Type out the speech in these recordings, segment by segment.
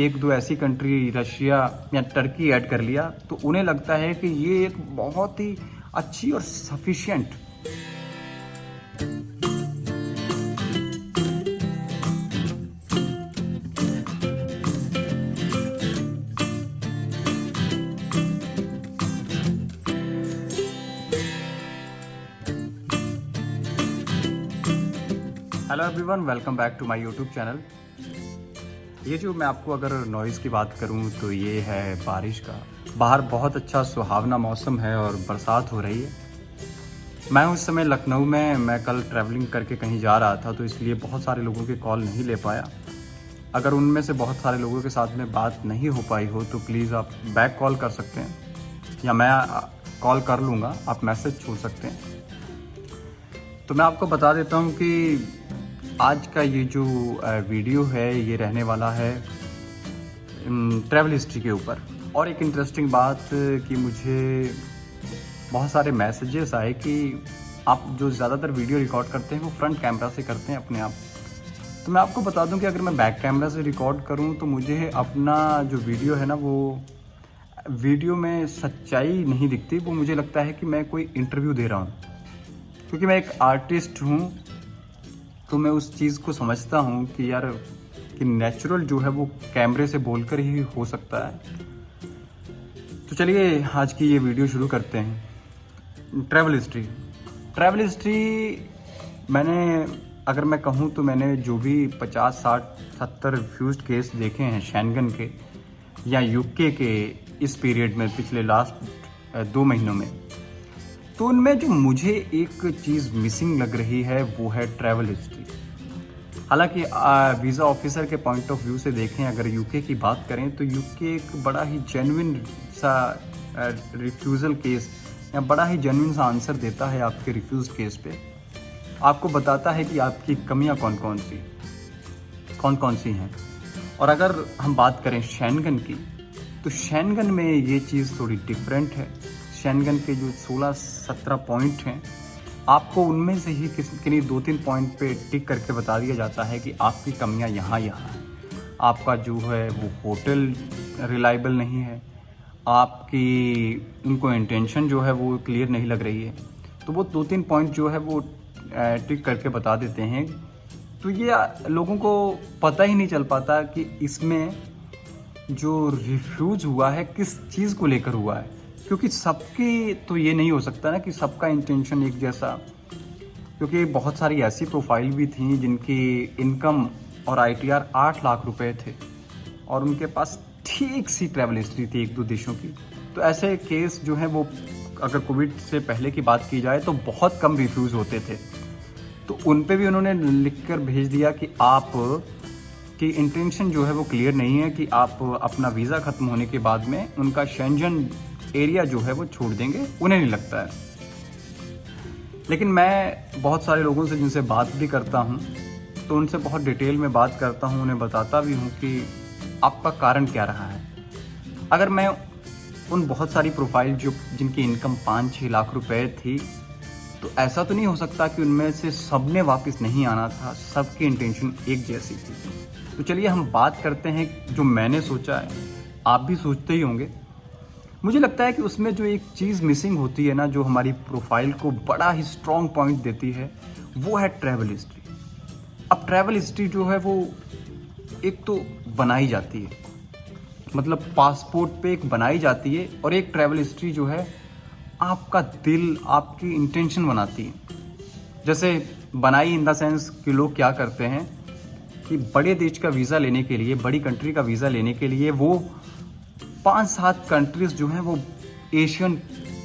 एक दो ऐसी कंट्री रशिया या टर्की ऐड कर लिया तो उन्हें लगता है कि ये एक बहुत ही अच्छी और sufficient hello everyone, welcome back to my YouTube channel. ये जो मैं आपको अगर नॉइज़ की बात करूं तो ये है बारिश का। बाहर बहुत अच्छा सुहावना मौसम है और बरसात हो रही है। मैं उस समय लखनऊ में मैं कल ट्रैवलिंग करके कहीं जा रहा था, तो इसलिए बहुत सारे लोगों के कॉल नहीं ले पाया। अगर उनमें से बहुत सारे लोगों के साथ में बात नहीं हो पाई हो तो प्लीज़ आप बैक कॉल कर सकते हैं या मैं कॉल कर लूँगा, आप मैसेज छोड़ सकते हैं। तो मैं आपको बता देता हूँ कि आज का ये जो वीडियो है ये रहने वाला है ट्रैवल हिस्ट्री के ऊपर। और एक इंटरेस्टिंग बात कि मुझे बहुत सारे मैसेजेस आए कि आप जो ज़्यादातर वीडियो रिकॉर्ड करते हैं वो फ्रंट कैमरा से करते हैं अपने आप। तो मैं आपको बता दूं कि अगर मैं बैक कैमरा से रिकॉर्ड करूं तो मुझे अपना जो वीडियो है ना, वो वीडियो में सच्चाई नहीं दिखती। वो मुझे लगता है कि मैं कोई इंटरव्यू दे रहा हूँ, क्योंकि मैं एक आर्टिस्ट हूँ। तो मैं उस चीज़ को समझता हूँ कि यार कि नेचुरल जो है वो कैमरे से बोलकर ही हो सकता है। तो चलिए आज की ये वीडियो शुरू करते हैं। ट्रैवल हिस्ट्री मैंने अगर मैं कहूँ तो मैंने जो भी 50, 60, 70 रिफ्यूज्ड केस देखे हैं शेंगन के या यूके के इस पीरियड में, पिछले लास्ट 2 महीनों में, तो उनमें जो मुझे एक चीज़ मिसिंग लग रही है वो है ट्रैवल हिस्ट्री। हालांकि वीज़ा ऑफिसर के पॉइंट ऑफ व्यू से देखें, अगर यूके की बात करें तो यूके एक बड़ा ही जेन्युइन सा रिफ्यूज़ल केस या बड़ा ही जेन्युइन सा आंसर देता है आपके रिफ्यूज केस पे। आपको बताता है कि आपकी कमियां कौन कौन सी हैं। और अगर हम बात करें शेंगन की, तो शेंगन में ये चीज़ थोड़ी डिफरेंट है। शेंगन के जो 16-17 पॉइंट हैं, आपको उनमें से ही किन्हीं 2-3 पॉइंट पे टिक करके बता दिया जाता है कि आपकी कमियां यहाँ हैं। आपका जो है वो होटल रिलायबल नहीं है, आपकी उनको इंटेंशन जो है वो क्लियर नहीं लग रही है। तो वो 2-3 पॉइंट जो है वो टिक करके बता देते हैं। तो ये लोगों को पता ही नहीं चल पाता कि इसमें जो रिफ्यूज हुआ है किस चीज़ को लेकर हुआ है, क्योंकि सबकी तो ये नहीं हो सकता ना कि सबका इंटेंशन एक जैसा। क्योंकि बहुत सारी ऐसी प्रोफाइल भी थी जिनकी इनकम और आईटीआर 8 लाख रुपए थे और उनके पास ठीक सी ट्रैवल हिस्ट्री थी 1-2 देशों की। तो ऐसे केस जो हैं वो अगर कोविड से पहले की बात की जाए तो बहुत कम रिफ्यूज़ होते थे। तो उन पे भी उन्होंने लिख कर भेज दिया कि आप की इंटेंशन जो है वो क्लियर नहीं है, कि आप अपना वीज़ा ख़त्म होने के बाद में उनका शेंजन एरिया जो है वो छोड़ देंगे, उन्हें नहीं लगता है। लेकिन मैं बहुत सारे लोगों से जिनसे बात भी करता हूँ तो उनसे बहुत डिटेल में बात करता हूँ, उन्हें बताता भी हूँ कि आपका कारण क्या रहा है। अगर मैं उन बहुत सारी प्रोफाइल जिनकी इनकम 5-6 लाख रुपए थी, तो ऐसा तो नहीं हो सकता कि उनमें से सब ने वापस नहीं आना था, सबकी इंटेंशन एक जैसी थी। तो चलिए हम बात करते हैं जो मैंने सोचा है, आप भी सोचते ही होंगे। मुझे लगता है कि उसमें जो एक चीज़ मिसिंग होती है ना, जो हमारी प्रोफाइल को बड़ा ही स्ट्रॉन्ग पॉइंट देती है, वो है ट्रैवल हिस्ट्री। अब ट्रैवल हिस्ट्री जो है वो एक तो बनाई जाती है, मतलब पासपोर्ट पे एक बनाई जाती है, और एक ट्रैवल हिस्ट्री जो है आपका दिल, आपकी इंटेंशन बनाती है। जैसे बनाई इन द सेंस कि लोग क्या करते हैं कि बड़े देश का वीज़ा लेने के लिए, बड़ी कंट्री का वीज़ा लेने के लिए वो 5-7 कंट्रीज़ जो हैं वो एशियन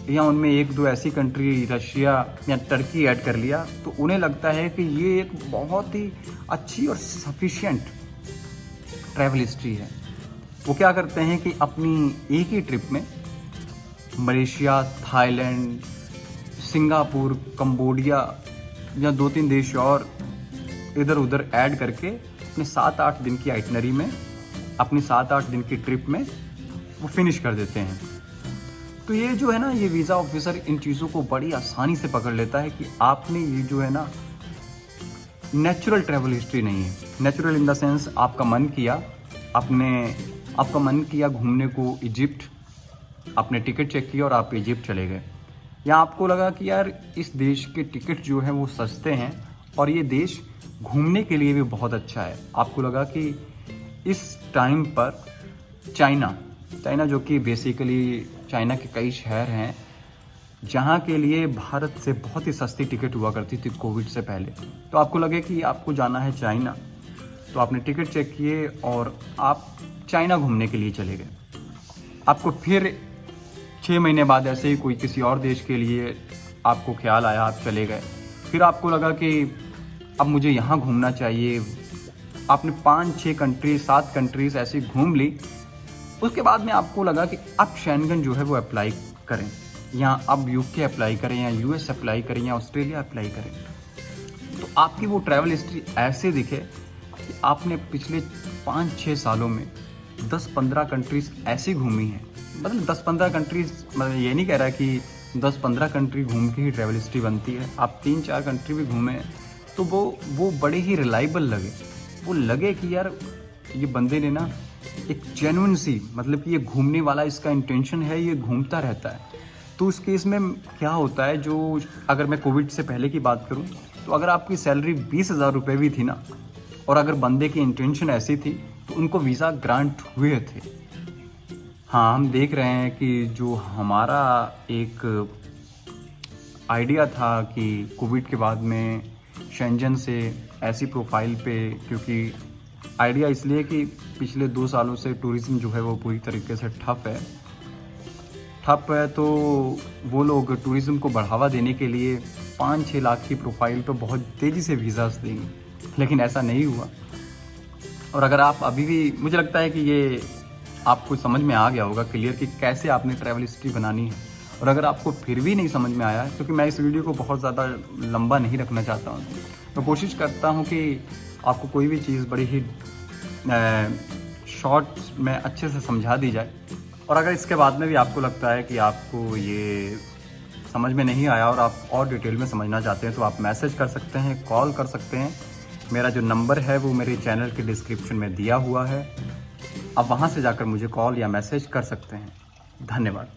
या उनमें 1-2 ऐसी कंट्री रशिया या टर्की ऐड कर लिया तो उन्हें लगता है कि ये एक बहुत ही अच्छी और सफिशिएंट ट्रैवल हिस्ट्री है। वो क्या करते हैं कि अपनी एक ही ट्रिप में मलेशिया, थाईलैंड, सिंगापुर, कंबोडिया या 2-3 देश और इधर उधर ऐड करके अपने 7-8 दिन की आइटनरी में, अपनी 7-8 दिन की ट्रिप में वो फिनिश कर देते हैं। तो ये जो है ना, ये वीज़ा ऑफिसर इन चीज़ों को बड़ी आसानी से पकड़ लेता है कि आपने ये जो है ना नेचुरल ट्रैवल हिस्ट्री नहीं है। नेचुरल इन द सेंस आपका मन किया आपका मन किया घूमने को इजिप्ट, आपने टिकट चेक किया और आप इजिप्ट चले गए, या आपको लगा कि यार इस देश के टिकट जो हैं वो सस्ते हैं और ये देश घूमने के लिए भी बहुत अच्छा है। आपको लगा कि इस टाइम पर चाइना जो कि बेसिकली चाइना के कई शहर हैं जहाँ के लिए भारत से बहुत ही सस्ती टिकट हुआ करती थी कोविड से पहले, तो आपको लगे कि आपको जाना है चाइना, तो आपने टिकट चेक किए और आप चाइना घूमने के लिए चले गए। आपको फिर 6 महीने बाद ऐसे ही कोई किसी और देश के लिए आपको ख्याल आया, आप चले गए। फिर आपको लगा कि अब मुझे यहाँ घूमना चाहिए। आपने 5-6 कंट्री 7 कंट्रीज ऐसी घूम ली। उसके बाद में आपको लगा कि अब शेंगन जो है वो अप्लाई करें, या अब यूके अप्लाई करें, या यूएस अप्लाई करें, या ऑस्ट्रेलिया अप्लाई करें। तो आपकी वो ट्रैवल हिस्ट्री ऐसे दिखे कि आपने पिछले 5-6 सालों में 10-15 कंट्रीज ऐसी घूमी हैं। मतलब 10-15 कंट्रीज, मतलब ये नहीं कह रहा कि 10-15 कंट्री घूम के ही ट्रैवल हिस्ट्री बनती है। आप 3-4 कंट्री भी घूमे तो वो बड़े ही रिलायबल लगे। वो लगे कि यार ये बंदे ने ना एक जेन्युइन सी, मतलब कि ये घूमने वाला इसका इंटेंशन है, ये घूमता रहता है। तो उस केस में क्या होता है, जो अगर मैं कोविड से पहले की बात करूं तो अगर आपकी सैलरी 20,000 रुपये भी थी ना, और अगर बंदे की इंटेंशन ऐसी थी तो उनको वीज़ा ग्रांट हुए थे। हाँ, हम देख रहे हैं कि जो हमारा एक आइडिया था कि कोविड के बाद में शेंजन से ऐसी प्रोफाइल पे, क्योंकि आइडिया इसलिए कि पिछले 2 सालों से टूरिज़्म जो है वो पूरी तरीके से ठप है, तो वो लोग टूरिज़्म को बढ़ावा देने के लिए 5-6 लाख की प्रोफाइल पे बहुत तेज़ी से वीज़ास देंगे, लेकिन ऐसा नहीं हुआ। और अगर आप अभी भी, मुझे लगता है कि ये आपको समझ में आ गया होगा क्लियर कि कैसे आपने ट्रैवल हिस्ट्री बनानी है। और अगर आपको फिर भी नहीं समझ में आया है, क्योंकि मैं इस वीडियो को बहुत ज़्यादा लंबा नहीं रखना चाहता हूँ, तो कोशिश करता हूँ कि आपको कोई भी चीज़ बड़ी ही शॉर्ट में अच्छे से समझा दी जाए। और अगर इसके बाद में भी आपको लगता है कि आपको ये समझ में नहीं आया और आप और डिटेल में समझना चाहते हैं, तो आप मैसेज कर सकते हैं, कॉल कर सकते हैं। मेरा जो नंबर है वो मेरे चैनल के डिस्क्रिप्शन में दिया हुआ है, आप वहाँ से जाकर मुझे कॉल या मैसेज कर सकते हैं। धन्यवाद।